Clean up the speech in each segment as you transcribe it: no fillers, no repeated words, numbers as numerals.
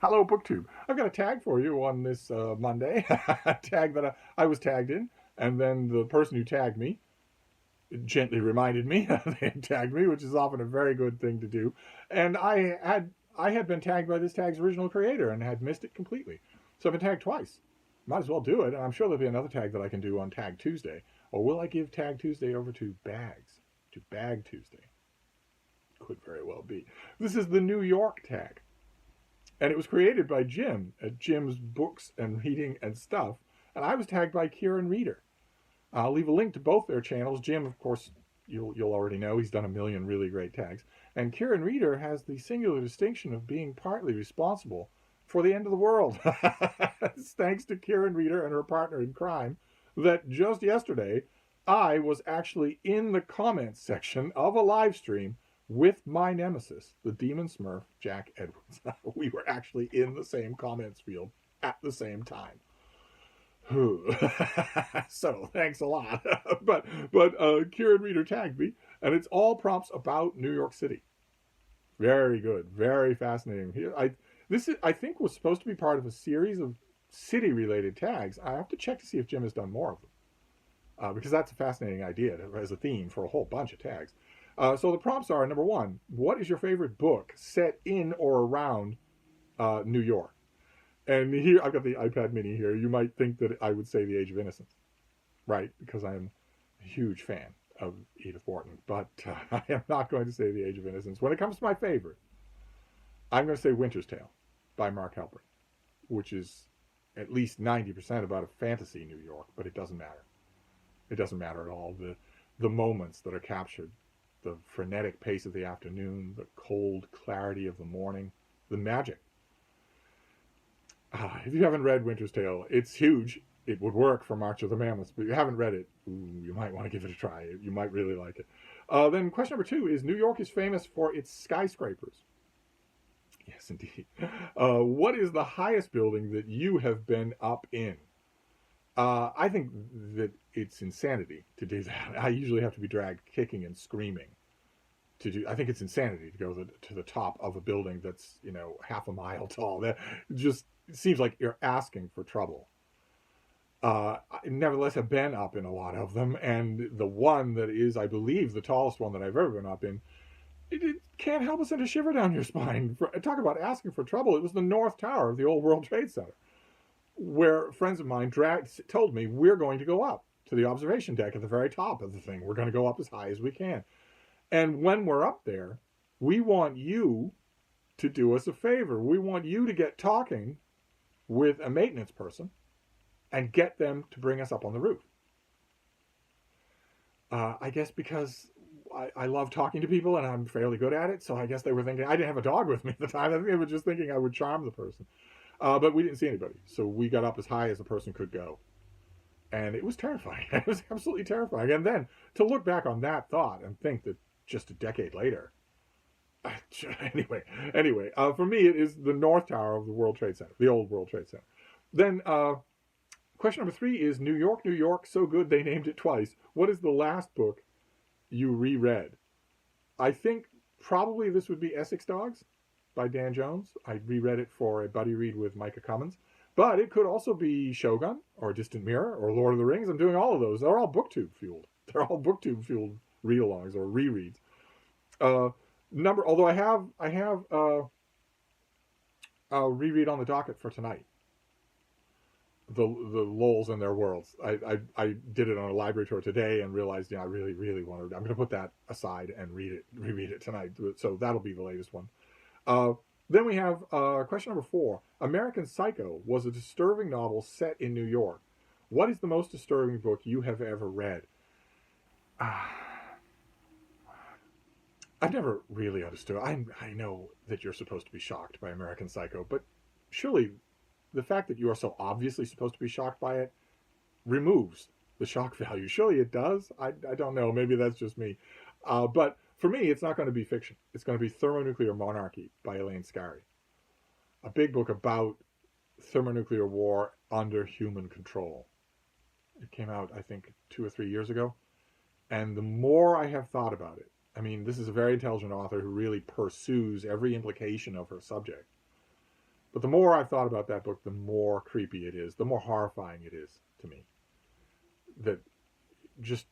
Hello, BookTube. I've got a tag for you on this Monday. A tag that I was tagged in, and then the person who tagged me gently reminded me they had tagged me, which is often a very good thing to do. And I had been tagged by this tag's original creator and had missed it completely. So I've been tagged twice. Might as well do it. And I'm sure there'll be another tag that I can do on Tag Tuesday. Or will I give Tag Tuesday over to Bags? To Bag Tuesday? Could very well be. This is the New York tag. And it was created by Jim at Jim's Books and Reading and Stuff. And I was tagged by Kiran Reader. I'll leave a link to both their channels. Jim, of course, you'll already know. He's done a million really great tags. And Kiran Reader has the singular distinction of being partly responsible for the end of the world. It's thanks to Kiran Reader and her partner in crime that just yesterday I was actually in the comments section of a live stream with my nemesis, the Demon Smurf, Jack Edwards. We were actually in the same comments field at the same time. So thanks a lot. but Kiran Reader tagged me, and it's all prompts about New York City. Very good, very fascinating. Here, I think was supposed to be part of a series of city-related tags. I have to check to see if Jim has done more of them, because that's a fascinating idea as a theme for a whole bunch of tags. So the prompts are, number one, what is your favorite book set in or around New York? And here, I've got the iPad mini here. You might think that I would say The Age of Innocence, right? Because I'm a huge fan of Edith Wharton. But I am not going to say The Age of Innocence. When it comes to my favorite, I'm going to say Winter's Tale by Mark Halperin, which is at least 90% about a fantasy New York, but it doesn't matter. It doesn't matter at all. The moments that are captured, the frenetic pace of the afternoon, the cold clarity of the morning, the magic. If you haven't read Winter's Tale, it's huge. It would work for March of the Mammoths, but if you haven't read it, you might want to give it a try. You might really like it. Then question number two is, New York is famous for its skyscrapers. Yes, indeed. What is the highest building that you have been up in? I think that it's insanity to do that. I usually have to be dragged kicking and screaming to do. I think it's insanity to go to the top of a building that's half a mile tall. That just seems like you're asking for trouble. I nevertheless have been up in a lot of them, and the one that is, I believe, the tallest one that I've ever been up in, it can't help but send a shiver down your spine. Talk about asking for trouble. It was the North Tower of the old World Trade Center, where friends of mine told me, we're going to go up to the observation deck at the very top of the thing. We're going to go up as high as we can. And when we're up there, we want you to do us a favor. We want you to get talking with a maintenance person and get them to bring us up on the roof. I guess because I love talking to people and I'm fairly good at it, so I guess they were thinking, I didn't have a dog with me at the time. I think they were just thinking I would charm the person. But we didn't see anybody, so we got up as high as a person could go. And it was terrifying. It was absolutely terrifying. And then to look back on that thought and think that just a decade later, anyway, for me, it is the North Tower of the World Trade Center, the old World Trade Center. Then question number three is, New York, New York, so good they named it twice. What is the last book you reread? I think probably this would be Essex Dogs by Dan Jones. I reread it for a buddy read with Micah Cummins. But it could also be Shogun or Distant Mirror or Lord of the Rings. I'm doing all of those. They're all BookTube fueled. They're all BookTube fueled read-alongs or rereads. Although I have a reread on the docket for tonight. The Lowells and Their Worlds. I did it on a library tour today and realized, I really, really want to. I'm going to put that aside and reread it tonight. So that'll be the latest one. Then we have question number 4. American Psycho was a disturbing novel set in New York. What is the most disturbing book you have ever read? I've never really understood. I know that you're supposed to be shocked by American Psycho, but surely the fact that you are so obviously supposed to be shocked by it removes the shock value. Surely it does. I don't know. Maybe that's just me. But for me, it's not going to be fiction. It's going to be Thermonuclear Monarchy by Elaine Scarry. A big book about thermonuclear war under human control. It came out, I think, 2 or 3 years ago. And the more I have thought about it, I mean, this is a very intelligent author who really pursues every implication of her subject. But the more I've thought about that book, the more creepy it is, the more horrifying it is to me. That just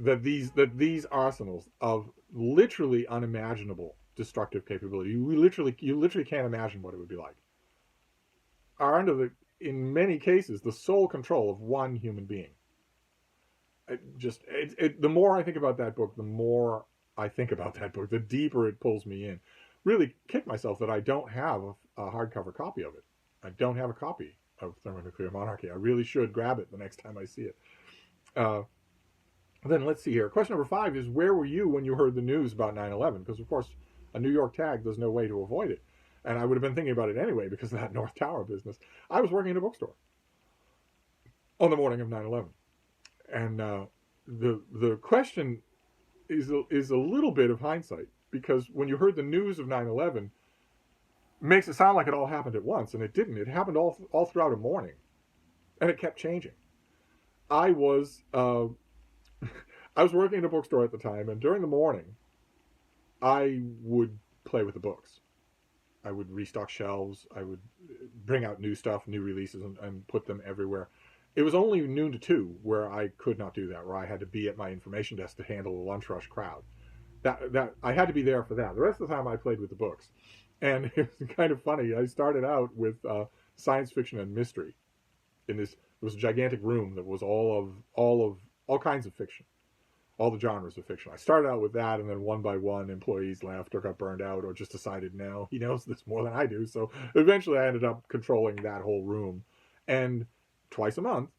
that these arsenals of literally unimaginable destructive capability, you literally can't imagine what it would be like, are under in many cases, the sole control of one human being. The more I think about that book, the more I think about that book, the deeper it pulls me in. Really kick myself that I don't have a hardcover copy of it. I don't have a copy of Thermonuclear Monarchy. I really should grab it the next time I see it. Then let's see here. Question number 5 is, where were you when you heard the news about 9/11? Because, of course, a New York tag, there's no way to avoid it. And I would have been thinking about it anyway because of that North Tower business. I was working in a bookstore on the morning of 9/11. And the question is a little bit of hindsight, because when you heard the news of 9/11, it makes it sound like it all happened at once, and it didn't. It happened all throughout a morning, and it kept changing. I was working in a bookstore at the time, and during the morning, I would play with the books. I would restock shelves. I would bring out new stuff, new releases, and put them everywhere. It was only noon to 2 where I could not do that, where I had to be at my information desk to handle the lunch rush crowd. That I had to be there for that. The rest of the time I played with the books. And it was kind of funny. I started out with science fiction and mystery. It was a gigantic room that was all kinds of fiction, all the genres of fiction. I started out with that, and then one by one, employees left or got burned out or just decided, no, he knows this more than I do. So eventually I ended up controlling that whole room. And twice a month,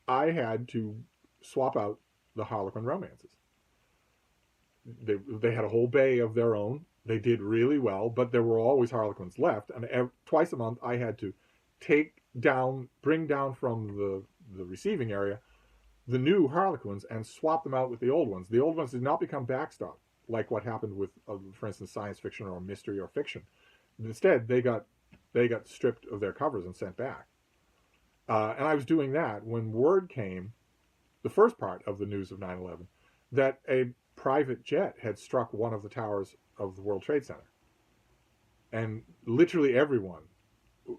I had to swap out the Harlequin romances. They had a whole bay of their own. They did really well, but there were always Harlequins left. And twice a month, I had to bring down from the receiving area the new Harlequins and swap them out with the old ones. The old ones did not become backstop, like what happened with, for instance, science fiction or mystery or fiction. Instead, they got stripped of their covers and sent back. And I was doing that when word came, the first part of the news of 9/11, that a private jet had struck one of the towers of the World Trade Center. And literally everyone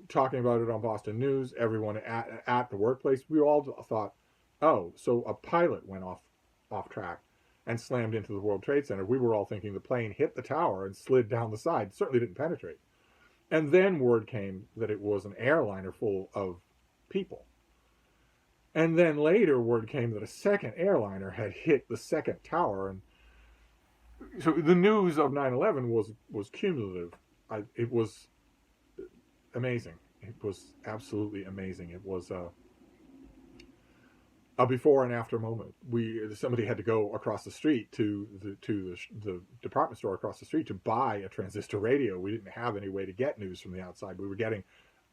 talking about it on Boston News, everyone at the workplace, we all thought, oh, so a pilot went off track and slammed into the World Trade Center. We were all thinking the plane hit the tower and slid down the side. It certainly didn't penetrate. And then word came that it was an airliner full of people. And then later word came that a second airliner had hit the second tower. And so the news of 9/11 was cumulative. It was amazing. It was absolutely amazing. It was a before and after moment. Somebody had to go across the street to the department store across the street to buy a transistor radio. We didn't have any way to get news from the outside. We were getting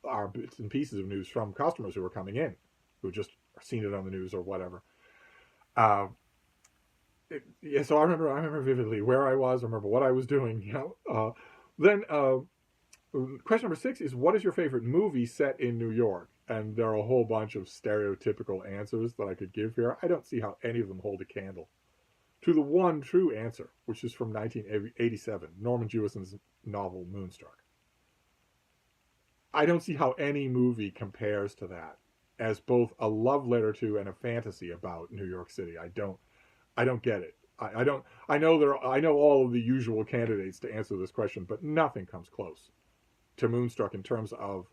our bits and pieces of news from customers who were coming in, who just seen it on the news or whatever. So I remember vividly where I was. I remember what I was doing. Then question number 6 is, what is your favorite movie set in New York? And there are a whole bunch of stereotypical answers that I could give here. I don't see how any of them hold a candle to the one true answer, which is from 1987, Norman Jewison's novel Moonstruck. I don't see how any movie compares to that as both a love letter to and a fantasy about New York City. I don't get it. I know all of the usual candidates to answer this question, but nothing comes close to Moonstruck in terms of,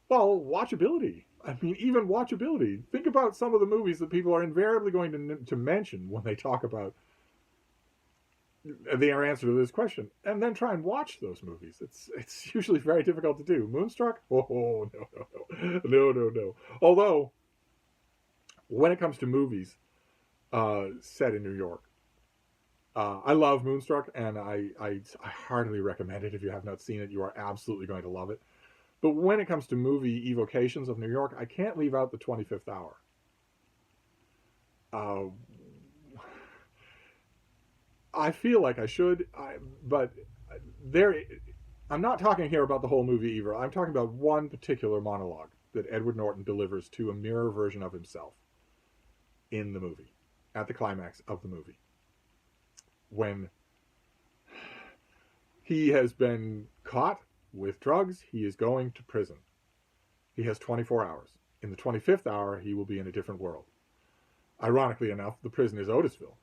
well, watchability. I mean, even watchability. Think about some of the movies that people are invariably going to mention when they talk about their answer to this question, and then try and watch those movies. It's usually very difficult to do. Moonstruck? Oh, no. Although, when it comes to movies set in New York, I love Moonstruck, and I heartily recommend it. If you have not seen it, you are absolutely going to love it. But when it comes to movie evocations of New York, I can't leave out the 25th Hour. I feel like I should, but I'm not talking here about the whole movie either. I'm talking about one particular monologue that Edward Norton delivers to a mirror version of himself in the movie, at the climax of the movie, when he has been caught with drugs, he is going to prison. He has 24 hours. In the 25th hour, he will be in a different world. Ironically enough, the prison is Otisville,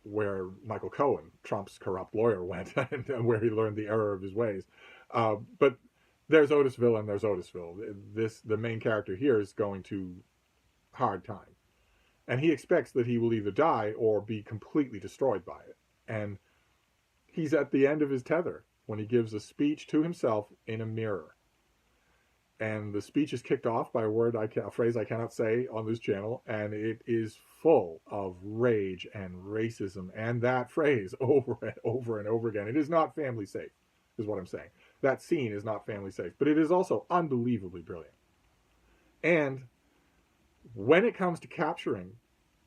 where Michael Cohen, Trump's corrupt lawyer, went and where he learned the error of his ways. But there's Otisville and there's Otisville. The main character here is going to hard time. And he expects that he will either die or be completely destroyed by it. And he's at the end of his tether when he gives a speech to himself in a mirror. And the speech is kicked off by a phrase I cannot say on this channel, and it is full of rage and racism, and that phrase over and over and over again. It is not family safe, is what I'm saying. That scene is not family safe, but it is also unbelievably brilliant. And when it comes to capturing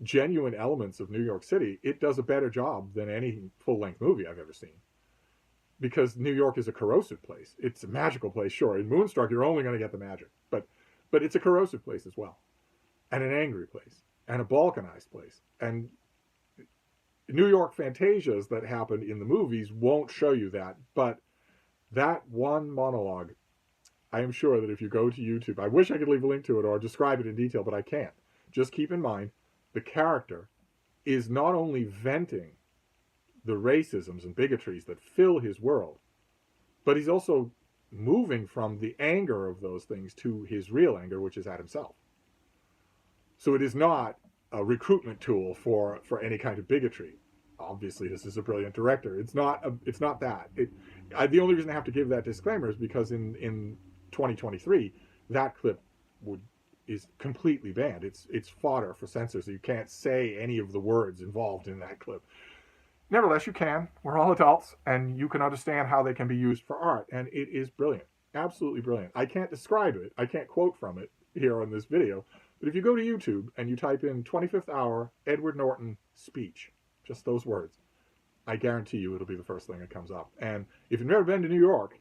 genuine elements of New York City, it does a better job than any full-length movie I've ever seen. Because New York is a corrosive place. It's a magical place, sure. In Moonstruck, you're only going to get the magic. But it's a corrosive place as well. And an angry place. And a balkanized place. And New York fantasias that happen in the movies won't show you that. But that one monologue, I am sure that if you go to YouTube, I wish I could leave a link to it or describe it in detail, but I can't. Just keep in mind, the character is not only venting the racisms and bigotries that fill his world, but he's also moving from the anger of those things to his real anger, which is at himself. So it is not a recruitment tool for any kind of bigotry. Obviously, this is a brilliant director. It's not that. The only reason I have to give that disclaimer is because in 2023, that clip is completely banned. It's fodder for censors. So you can't say any of the words involved in that clip. Nevertheless, you can. We're all adults, and you can understand how they can be used for art, and it is brilliant. Absolutely brilliant. I can't describe it. I can't quote from it here on this video, but if you go to YouTube and you type in 25th hour Edward Norton speech, just those words, I guarantee you it'll be the first thing that comes up. And if you've never been to New York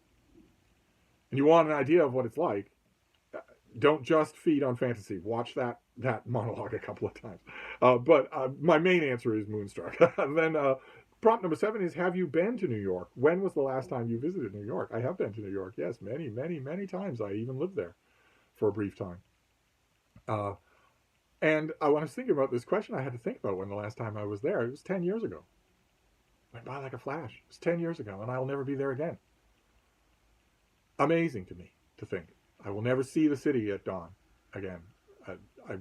and you want an idea of what it's like, don't just feed on fantasy. Watch that monologue a couple of times. But my main answer is Moonstruck. And then prompt number 7 is, have you been to New York? When was the last time you visited New York? I have been to New York, yes, many, many, many times. I even lived there for a brief time. And when I was thinking about this question, I had to think about when the last time I was there. It was 10 years ago. Went by like a flash. It was 10 years ago, and I'll never be there again. Amazing to me to think. I will never see the city at dawn again. I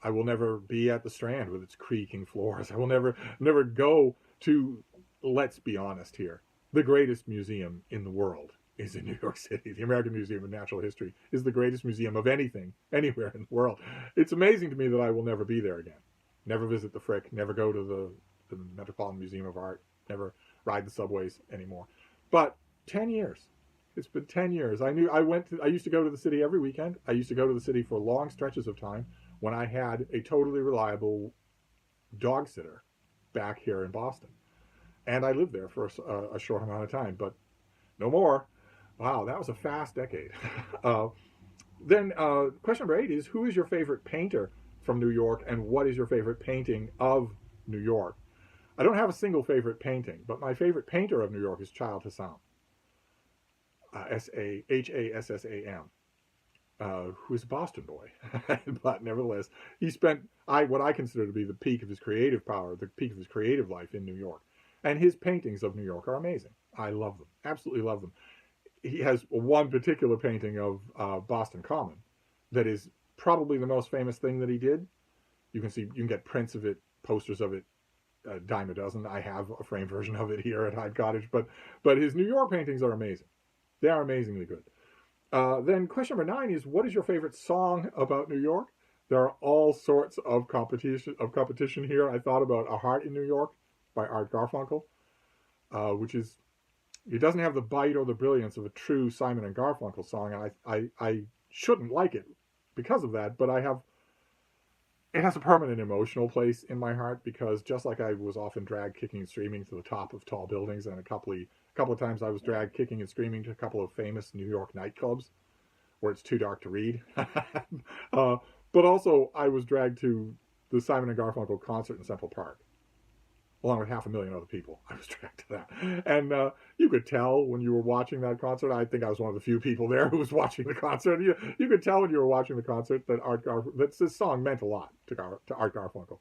will never be at the Strand with its creaking floors. I will never go to, let's be honest here, the greatest museum in the world is in New York City. The American Museum of Natural History is the greatest museum of anything, anywhere in the world. It's amazing to me that I will never be there again. Never visit the Frick, never go to the Metropolitan Museum of Art, never ride the subways anymore. But 10 years. It's been 10 years. I used to go to the city every weekend. I used to go to the city for long stretches of time when I had a totally reliable dog sitter back here in Boston. And I lived there for a short amount of time, but no more. Wow, that was a fast decade. Then question number 8 is, who is your favorite painter from New York, and what is your favorite painting of New York? I don't have a single favorite painting, but my favorite painter of New York is Childe Hassam. Hassam, who is a Boston boy. But nevertheless, he spent what I consider to be the peak of his creative power, the peak of his creative life in New York. And his paintings of New York are amazing. I love them. Absolutely love them. He has one particular painting of Boston Common that is probably the most famous thing that he did. You can get prints of it, posters of it, a dime a dozen. I have a framed version of it here at Hyde Cottage, but his New York paintings are amazing. They are amazingly good. Then question number 9 is, what is your favorite song about New York? There are all sorts of competition here. I thought about A Heart in New York by Art Garfunkel, which is, it doesn't have the bite or the brilliance of a true Simon and Garfunkel song, and I shouldn't like it because of that, but it has a permanent emotional place in my heart, because just like I was often dragged kicking and screaming to the top of tall buildings, and a couple of times I was dragged kicking and screaming to a couple of famous New York nightclubs where it's too dark to read. But also I was dragged to the Simon and Garfunkel concert in Central Park. along with 500,000 other people. I was tracked to that. And you could tell when you were watching that concert. I think I was one of the few people there who was watching the concert. You could tell when you were watching the concert that this song meant a lot to Art Garfunkel.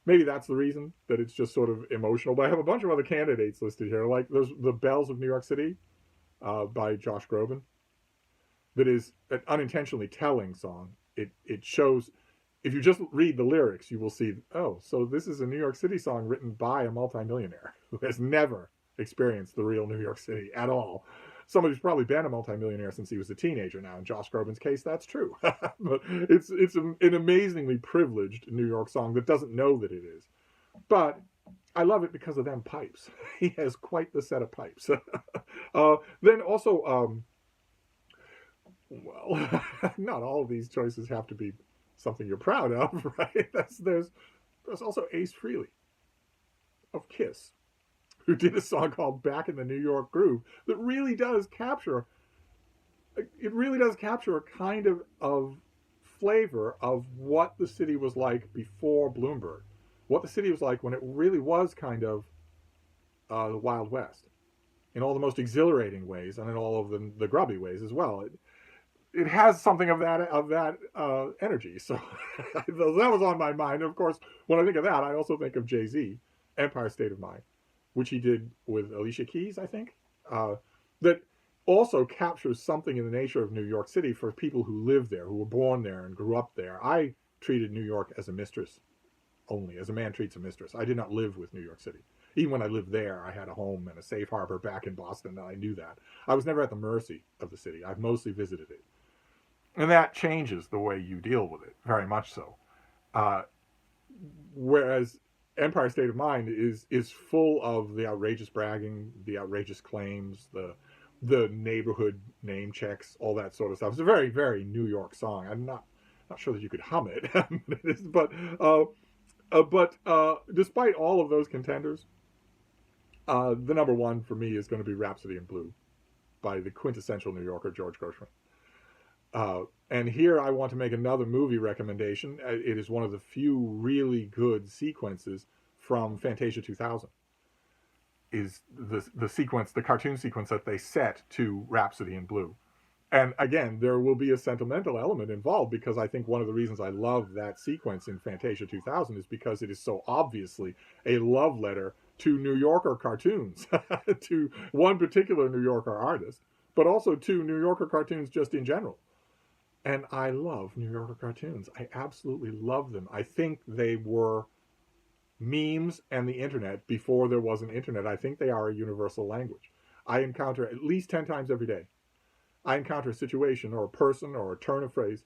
Maybe that's the reason that it's just sort of emotional. But I have a bunch of other candidates listed here, like there's The Bells of New York City by Josh Groban. That is an unintentionally telling song. It shows, if you just read the lyrics, you will see, oh, so this is a New York City song written by a multimillionaire who has never experienced the real New York City at all. Somebody who's probably been a multimillionaire since he was a teenager now. In Josh Groban's case, that's true. But it's an amazingly privileged New York song that doesn't know that it is. But I love it because of them pipes. He has quite the set of pipes. Then also, well, not all of these choices have to be something you're proud of, right? There's also Ace Frehley of Kiss, who did a song called Back in the New York Groove that really does capture a kind of flavor of what the city was like before Bloomberg, what the city was like when it really was kind of the Wild West, in all the most exhilarating ways and in all of the grubby ways as well. It has something of that energy. So that was on my mind. Of course, when I think of that, I also think of Jay-Z, Empire State of Mind, which he did with Alicia Keys, I think, that also captures something in the nature of New York City for people who live there, who were born there and grew up there. I treated New York as a mistress only, as a man treats a mistress. I did not live with New York City. Even when I lived there, I had a home and a safe harbor back in Boston, and I knew that. I was never at the mercy of the city. I've mostly visited it. And that changes the way you deal with it, very much so. Whereas Empire State of Mind is full of the outrageous bragging, the outrageous claims, the neighborhood name checks, all that sort of stuff. It's a very, very New York song. I'm not sure that you could hum it, but despite all of those contenders, the number one for me is going to be Rhapsody in Blue by the quintessential New Yorker, George Gershwin. And here I want to make another movie recommendation. It is one of the few really good sequences from Fantasia 2000. Is the sequence, the cartoon sequence that they set to Rhapsody in Blue. And again, there will be a sentimental element involved, because I think one of the reasons I love that sequence in Fantasia 2000 is because it is so obviously a love letter to New Yorker cartoons, to one particular New Yorker artist, but also to New Yorker cartoons just in general. And I love New Yorker cartoons. I absolutely love them. I think they were memes and the internet before there was an internet. I think they are a universal language. I encounter at least 10 times every day. I encounter a situation or a person or a turn of phrase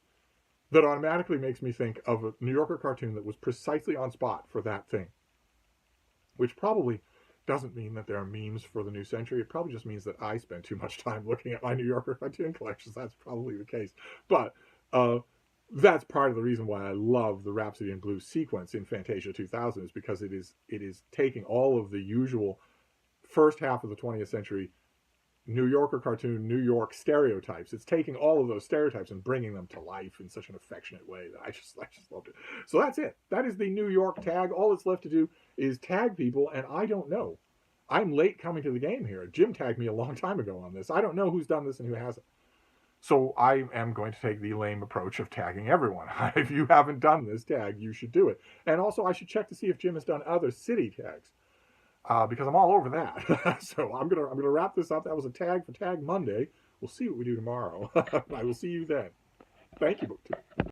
that automatically makes me think of a New Yorker cartoon that was precisely on spot for that thing. Which probably doesn't mean that there are memes for the new century. It probably just means that I spend too much time looking at my New Yorker cartoon collections. That's probably the case. But that's part of the reason why I love the Rhapsody in Blue sequence in Fantasia 2000, is because it is taking all of the usual first half of the 20th century New Yorker cartoon, New York stereotypes. It's taking all of those stereotypes and bringing them to life in such an affectionate way that I just loved it. So that's it. That is the New York tag. All that's left to do is tag people, and I don't know. I'm late coming to the game here. Jim tagged me a long time ago on this. I don't know who's done this and who hasn't. So I am going to take the lame approach of tagging everyone. If you haven't done this tag, you should do it. And also, I should check to see if Jim has done other city tags, because I'm all over that. So I'm gonna wrap this up. That was a tag for Tag Monday. We'll see what we do tomorrow. I will see you then. Thank you, BookTube.